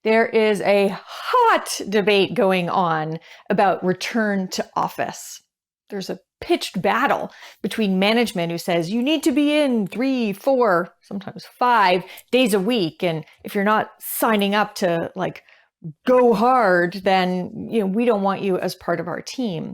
There is a hot debate going on about return to office. There's a pitched battle between management who says you need to be in 3, 4, sometimes 5 days a week. And if you're not signing up to go hard, then we don't want you as part of our team.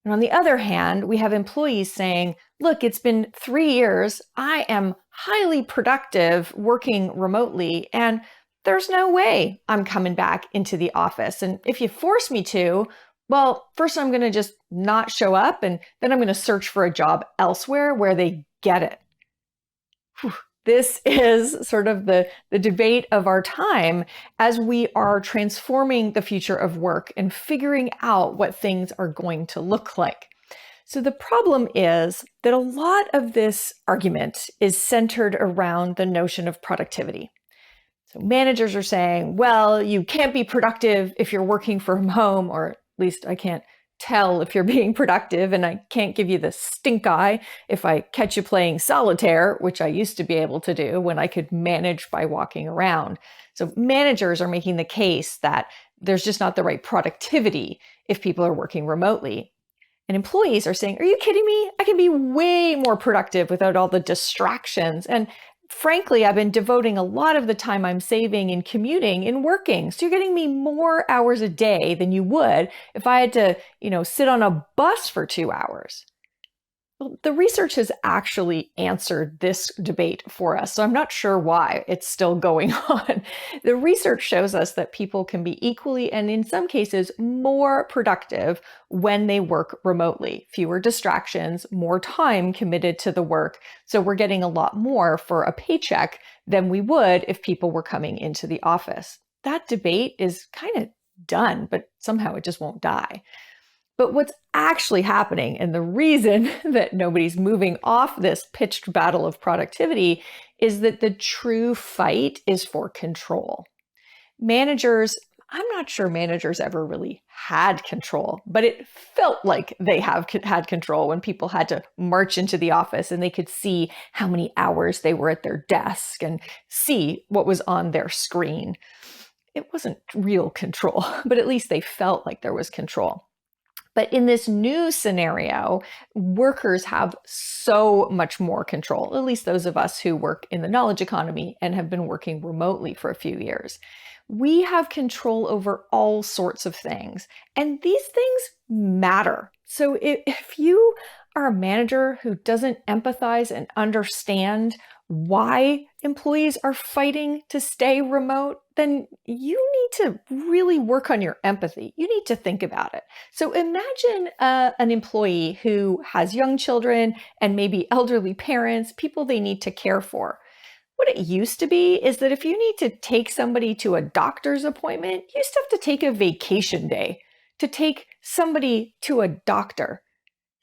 And on the other hand, we have employees saying, look, it's been 3 years. I am highly productive working remotely, and there's no way I'm coming back into the office. And if you force me to, well, first I'm going to just not show up, and then I'm going to search for a job elsewhere where they get it. Whew. This is sort of the debate of our time as we are transforming the future of work and figuring out what things are going to look like. So the problem is that a lot of this argument is centered around the notion of productivity. So managers are saying, well, you can't be productive if you're working from home, or at least I can't tell if you're being productive, and I can't give you the stink eye if I catch you playing solitaire, which I used to be able to do when I could manage by walking around. So managers are making the case that there's just not the right productivity if people are working remotely. And employees are saying, are you kidding me? I can be way more productive without all the distractions. And frankly, I've been devoting a lot of the time I'm saving in commuting in working. So you're getting me more hours a day than you would if I had to, sit on a bus for 2 hours. Well, the research has actually answered this debate for us, so I'm not sure why it's still going on. The research shows us that people can be equally, and in some cases, more productive when they work remotely. Fewer distractions, more time committed to the work. So we're getting a lot more for a paycheck than we would if people were coming into the office. That debate is kind of done, but somehow it just won't die. But what's actually happening, and the reason that nobody's moving off this pitched battle of productivity, is that the true fight is for control. Managers, I'm not sure managers ever really had control, but it felt like they had control when people had to march into the office and they could see how many hours they were at their desk and see what was on their screen. It wasn't real control, but at least they felt like there was control. But in this new scenario, workers have so much more control, at least those of us who work in the knowledge economy and have been working remotely for a few years. We have control over all sorts of things, and these things matter. So if you are a manager who doesn't empathize and understand why employees are fighting to stay remote, then you need to really work on your empathy. You need to think about it. So imagine an employee who has young children and maybe elderly parents, people they need to care for. What it used to be is that if you need to take somebody to a doctor's appointment, you used to have to take a vacation day to take somebody to a doctor.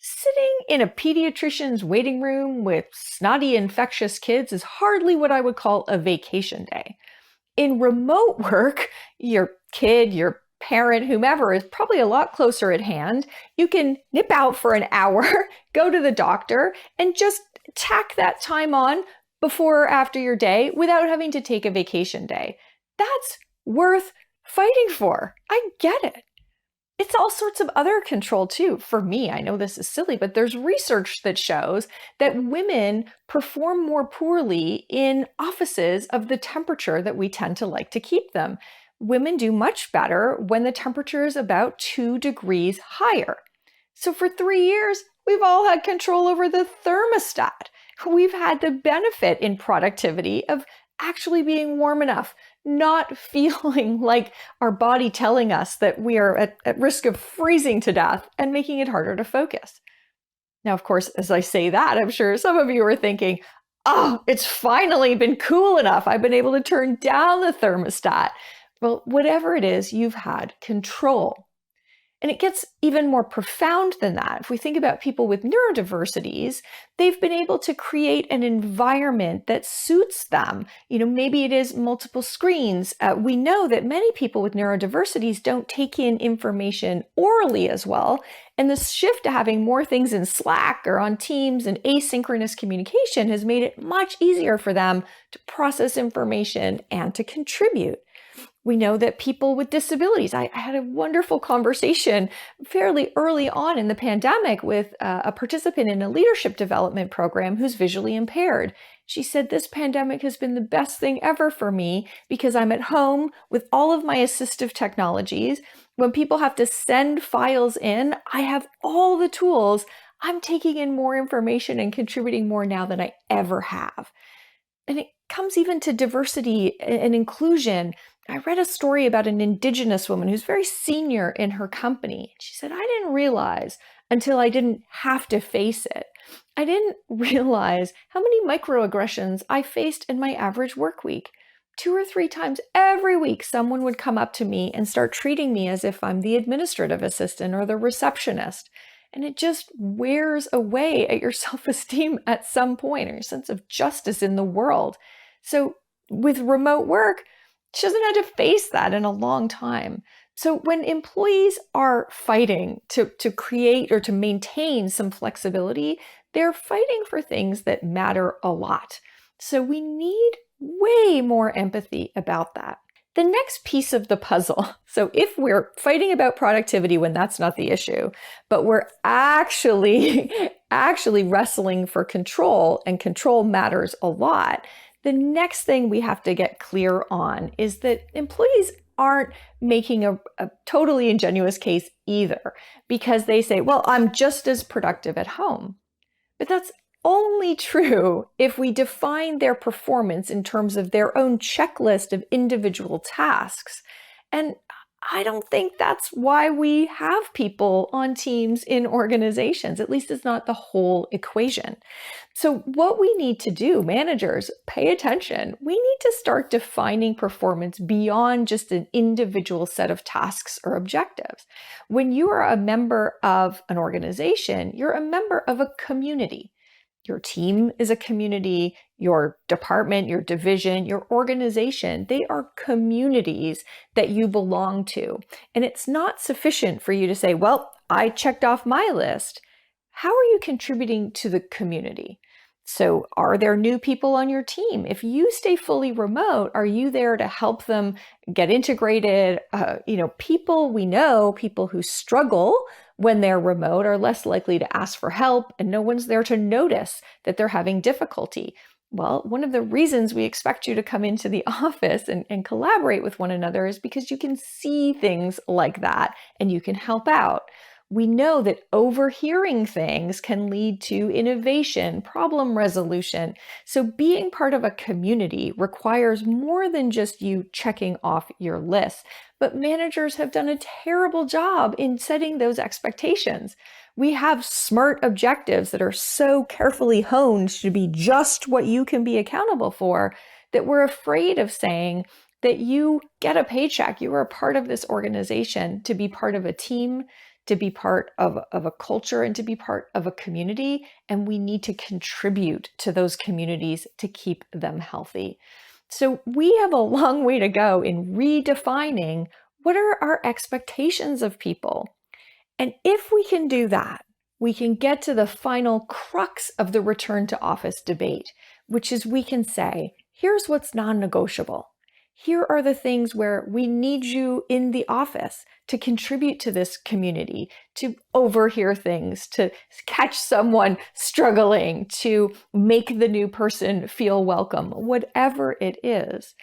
Sitting in a pediatrician's waiting room with snotty, infectious kids is hardly what I would call a vacation day. In remote work, your kid, your parent, whomever is probably a lot closer at hand. You can nip out for an hour, go to the doctor, and just tack that time on before or after your day without having to take a vacation day. That's worth fighting for. I get it. It's all sorts of other control too. For me, I know this is silly, but there's research that shows that women perform more poorly in offices of the temperature that we tend to like to keep them. Women do much better when the temperature is about 2 degrees higher. So for 3 years, we've all had control over the thermostat. We've had the benefit in productivity of actually being warm enough, not feeling like our body telling us that we are at risk of freezing to death and making it harder to focus. Now, of course, as I say that, I'm sure some of you are thinking, oh, it's finally been cool enough. I've been able to turn down the thermostat. Well, whatever it is, you've had control. And it gets even more profound than that. If we think about people with neurodiversities, they've been able to create an environment that suits them. Maybe it is multiple screens. We know that many people with neurodiversities don't take in information orally as well. And the shift to having more things in Slack or on Teams and asynchronous communication has made it much easier for them to process information and to contribute. We know that people with disabilities, I had a wonderful conversation fairly early on in the pandemic with a participant in a leadership development program who's visually impaired. She said, this pandemic has been the best thing ever for me because I'm at home with all of my assistive technologies. When people have to send files in, I have all the tools. I'm taking in more information and contributing more now than I ever have. And it comes even to diversity and inclusion. I read a story about an Indigenous woman who's very senior in her company. She said, I didn't realize until I didn't have to face it. I didn't realize how many microaggressions I faced in my average work week. 2 or 3 times every week, someone would come up to me and start treating me as if I'm the administrative assistant or the receptionist. And it just wears away at your self-esteem at some point, or your sense of justice in the world. So with remote work, she hasn't had to face that in a long time. So when employees are fighting to create or to maintain some flexibility, they're fighting for things that matter a lot. So we need way more empathy about that. The next piece of the puzzle, so if we're fighting about productivity when that's not the issue, but we're actually wrestling for control, and control matters a lot, the next thing we have to get clear on is that employees aren't making a totally ingenuous case either, because they say, well, I'm just as productive at home. But that's only true if we define their performance in terms of their own checklist of individual tasks. And I don't think that's why we have people on teams in organizations. At least it's not the whole equation. So what we need to do, managers, pay attention. We need to start defining performance beyond just an individual set of tasks or objectives. When you are a member of an organization, you're a member of a community. Your team is a community, your department, your division, your organization, they are communities that you belong to. And it's not sufficient for you to say, well, I checked off my list. How are you contributing to the community? So are there new people on your team? If you stay fully remote, are you there to help them get integrated? We know people who struggle when they're remote are less likely to ask for help, and no one's there to notice that they're having difficulty. Well, one of the reasons we expect you to come into the office and collaborate with one another is because you can see things like that and you can help out. We know that overhearing things can lead to innovation, problem resolution. So being part of a community requires more than just you checking off your list. But managers have done a terrible job in setting those expectations. We have SMART objectives that are so carefully honed to be just what you can be accountable for that we're afraid of saying that you get a paycheck. You are a part of this organization to be part of a team, to be part of a culture, and to be part of a community. And we need to contribute to those communities to keep them healthy. So we have a long way to go in redefining what are our expectations of people. And if we can do that, we can get to the final crux of the return to office debate, which is we can say, here's what's non-negotiable. Here are the things where we need you in the office to contribute to this community, to overhear things, to catch someone struggling, to make the new person feel welcome, whatever it is.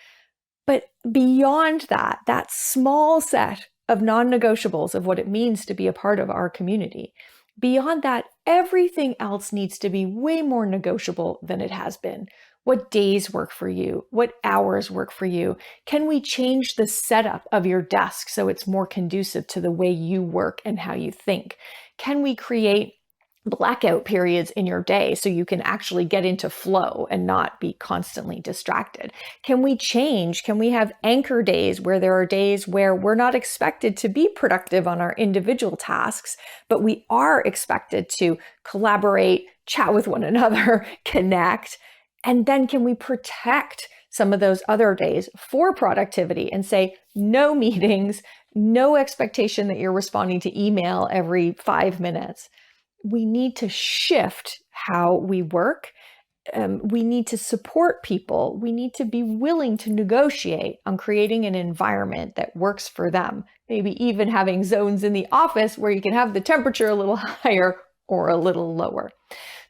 But beyond that, that small set of non-negotiables of what it means to be a part of our community, beyond that, everything else needs to be way more negotiable than it has been. What days work for you? What hours work for you? Can we change the setup of your desk so it's more conducive to the way you work and how you think? Can we create blackout periods in your day so you can actually get into flow and not be constantly distracted? Can we change? Can we have anchor days where there are days where we're not expected to be productive on our individual tasks, but we are expected to collaborate, chat with one another, connect? And then can we protect some of those other days for productivity and say, no meetings, no expectation that you're responding to email every 5 minutes? We need to shift how we work we need to support people. We need to be willing to negotiate on creating an environment that works for them. Maybe even having zones in the office where you can have the temperature a little higher or a little lower.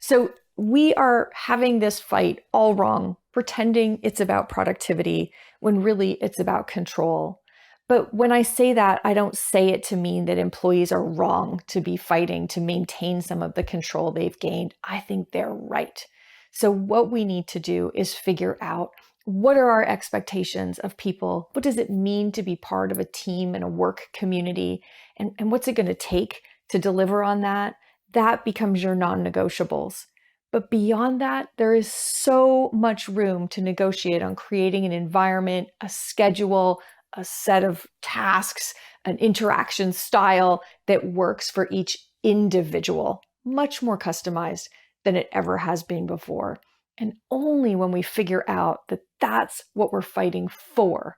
So we are having this fight all wrong, pretending it's about productivity when really it's about control. But when I say that, I don't say it to mean that employees are wrong to be fighting to maintain some of the control they've gained. I think they're right. So what we need to do is figure out, what are our expectations of people? What does it mean to be part of a team and a work community? And what's it going to take to deliver on that? That becomes your non-negotiables. But beyond that, there is so much room to negotiate on creating an environment, a schedule, a set of tasks, an interaction style that works for each individual, much more customized than it ever has been before. And only when we figure out that that's what we're fighting for,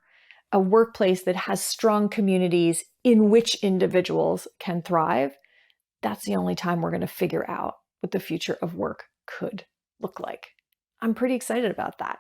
a workplace that has strong communities in which individuals can thrive, that's the only time we're going to figure out what the future of work could look like. I'm pretty excited about that.